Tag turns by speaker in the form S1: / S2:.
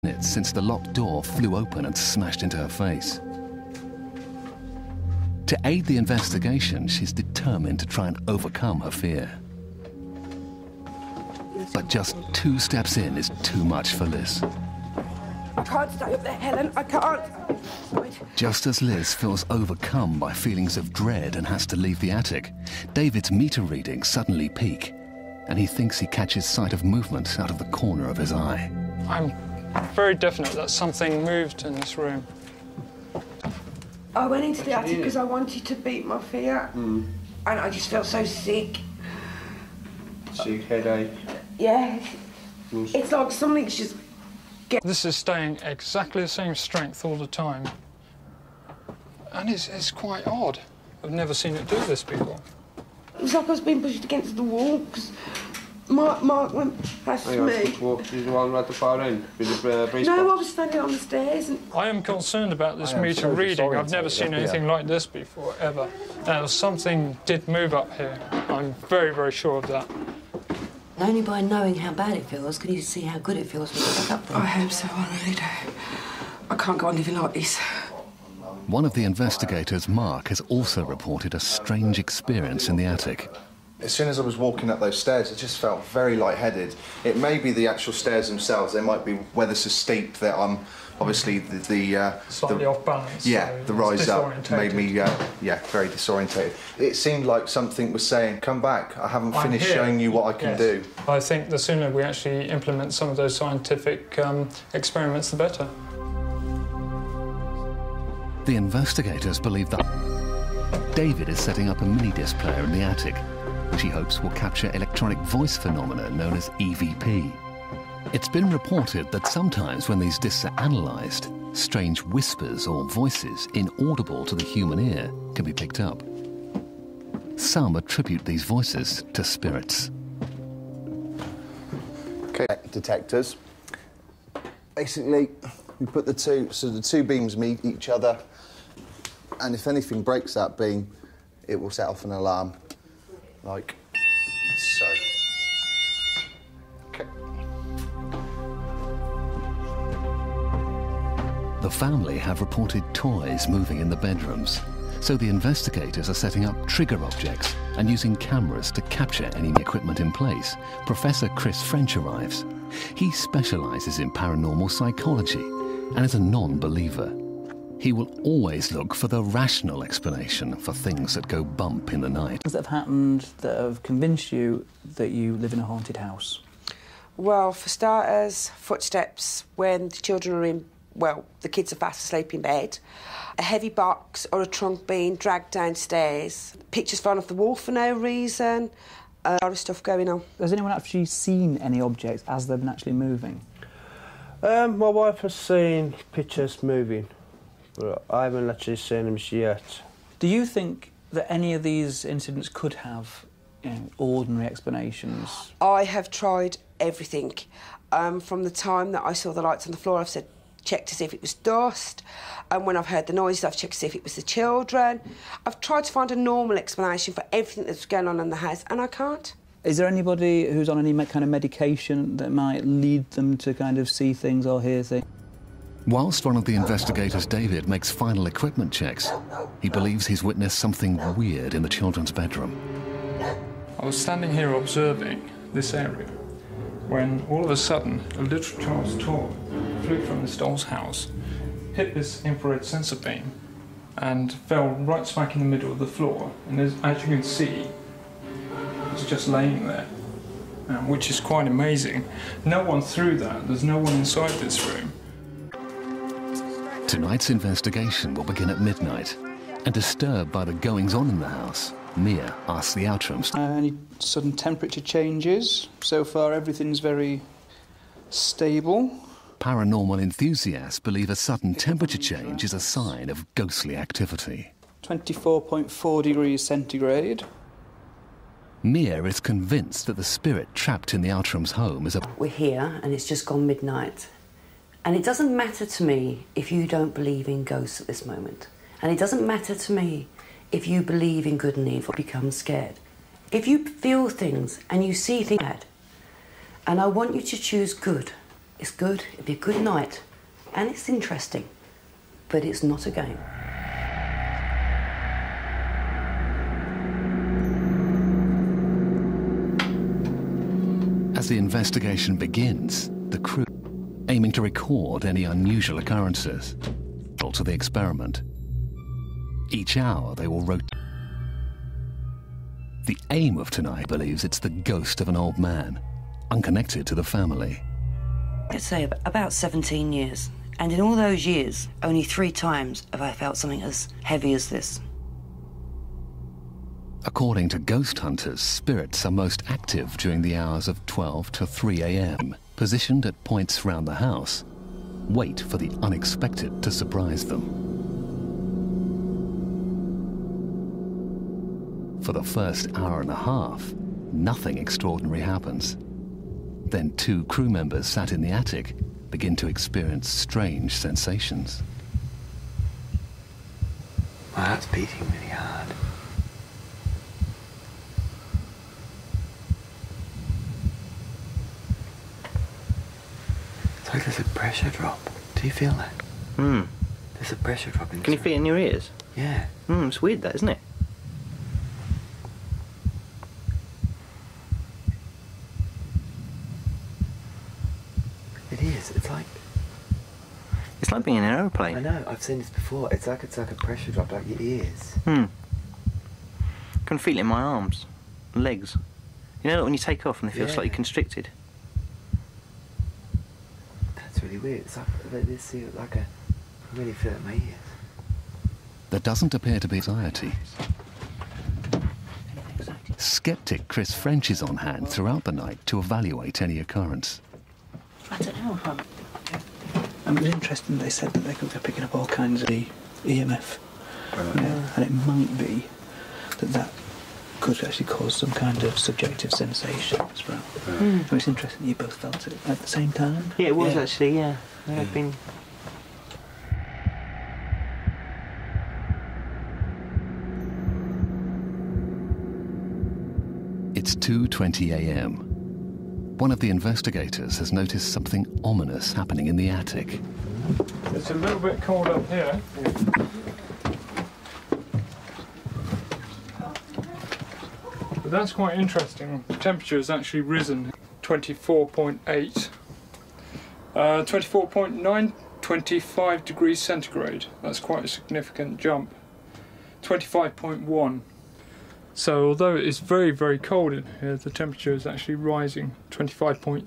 S1: minutes since the locked door flew open and smashed into her face. To aid the investigation, she's determined to try and overcome her fear. But just 2 steps in is too much for Liz.
S2: I can't stay up there, Helen, I can't.
S1: Just as Liz feels overcome by feelings of dread and has to leave the attic, David's meter readings suddenly peak, and he thinks he catches sight of movement out of the corner of his eye.
S3: I'm very definite that something moved in this room.
S2: I went into the attic because I wanted to beat my fear, and I just felt so sick.
S4: Sick, headache?
S2: Yeah, it's like something's just...
S3: This is staying exactly the same strength all the time. And it's quite odd. I've never seen it do this before.
S2: It was like I was being pushed against the wall, because Mark went past me.
S4: Is the one right at the far end? With the breeze
S2: No,
S4: box?
S2: I was standing on the stairs and...
S3: I am concerned about this meter reading. I've never seen anything like this before, ever. Something did move up here. I'm very, very sure of that.
S5: Only by knowing how bad it feels can you see how good it feels when you get up there.
S2: I hope so, I really do. I can't go on living like this.
S1: One of the investigators, Mark, has also reported a strange experience in the attic.
S6: As soon as I was walking up those stairs, I just felt very lightheaded. It may be the actual stairs themselves. They might be whether so steep that I'm obviously
S3: Slightly off balance.
S6: Yeah,
S3: so
S6: the rise up made me
S3: disorientated.
S6: very disorientated. It seemed like something was saying, "Come back. I haven't finished
S3: here.
S6: showing you what I can do."
S3: I think the sooner we actually implement some of those scientific experiments, the better.
S1: The investigators believe that David is setting up a mini-disc player in the attic, which he hopes will capture electronic voice phenomena known as EVP. It's been reported that sometimes when these discs are analysed, strange whispers or voices inaudible to the human ear can be picked up. Some attribute these voices to spirits.
S6: Okay, detectors. Basically, we put the two beams meet each other, and if anything breaks that beam, it will set off an alarm, like so. Okay.
S1: The family have reported toys moving in the bedrooms, so the investigators are setting up trigger objects and using cameras to capture any equipment in place. Professor Chris French arrives. He specialises in paranormal psychology and is a non-believer. He will always look for the rational explanation for things that go bump in the night.
S7: Things that have happened that have convinced you that you live in a haunted house?
S2: Well, for starters, footsteps when the children are in, well, the kids are fast asleep in bed, a heavy box or a trunk being dragged downstairs, pictures falling off the wall for no reason, a lot of stuff going on.
S7: Has anyone actually seen any objects as they've been actually moving?
S4: My wife has seen pictures moving, but I haven't actually seen them yet.
S7: Do you think that any of these incidents could have ordinary explanations?
S2: I have tried everything. From the time that I saw the lights on the floor, I've said, checked to see if it was dust, and when I've heard the noises, I've checked to see if it was the children. I've tried to find a normal explanation for everything that's going on in the house, and I can't.
S7: Is there anybody who's on any kind of medication that might lead them to kind of see things or hear things?
S1: Whilst one of the investigators, David, makes final equipment checks, he believes he's witnessed something weird in the children's bedroom.
S3: I was standing here observing this area when all of a sudden a little child's toy flew from this doll's house, hit this infrared sensor beam and fell right smack in the middle of the floor, and as you can see, it's just laying there, which is quite amazing. No one threw that, there's no one inside this room.
S1: Tonight's investigation will begin at midnight, and disturbed by the goings-on in the house, Mia asks the Outrams.
S7: Any sudden temperature changes? So far everything's very stable.
S1: Paranormal enthusiasts believe a sudden temperature change is a sign of ghostly activity.
S7: 24.4 degrees centigrade.
S1: Mia is convinced that the spirit trapped in the Outrams' home is a...
S5: We're here and it's just gone midnight. And it doesn't matter to me if you don't believe in ghosts at this moment. And it doesn't matter to me if you believe in good and evil, become scared. If you feel things and you see things bad, and I want you to choose good, It's good, it'd be a good night, and it's interesting, but it's not a game.
S1: As the investigation begins, the crew aiming to record any unusual occurrences to the experiment. Each hour they will rotate. The aim of tonight believes it's the ghost of an old man, unconnected to the family.
S5: I'd say about 17 years, and in all those years, only 3 times have I felt something as heavy as this.
S1: According to ghost hunters, spirits are most active during the hours of 12 to 3 a.m., positioned at points round the house, wait for the unexpected to surprise them. For the first hour and a half, nothing extraordinary happens. Then 2 crew members sat in the attic begin to experience strange sensations.
S8: My heart's beating really hard. It's like there's a pressure drop. Do you feel that? There's a pressure drop in.
S9: Can you feel it in your ears?
S8: Yeah.
S9: It's weird, that, isn't it?
S8: It is. It's like
S9: being in an aeroplane.
S8: I know. I've seen this before. It's like a pressure drop, like your ears.
S9: I can feel it in my arms, legs. You know, when you take off and they feel slightly constricted.
S8: That's really weird. It's like this. Like I really feel it in my ears.
S1: There doesn't appear to be anxiety. Skeptic Chris French is on hand throughout the night to evaluate any occurrence.
S5: I don't know.
S7: It was interesting they said that they're picking up all kinds of EMF. And it might be that could actually cause some kind of subjective sensation as well. So it's interesting you both felt it at the same time.
S9: Yeah, it was actually, yeah. I've been...
S1: It's 2:20 a.m. One of the investigators has noticed something ominous happening in the attic.
S3: It's a little bit cold up here. But that's quite interesting. The temperature has actually risen 24.8, 24.9, 25 degrees centigrade. That's quite a significant jump. 25.1. So although it is very, very cold in here, the temperature is actually rising 25.3.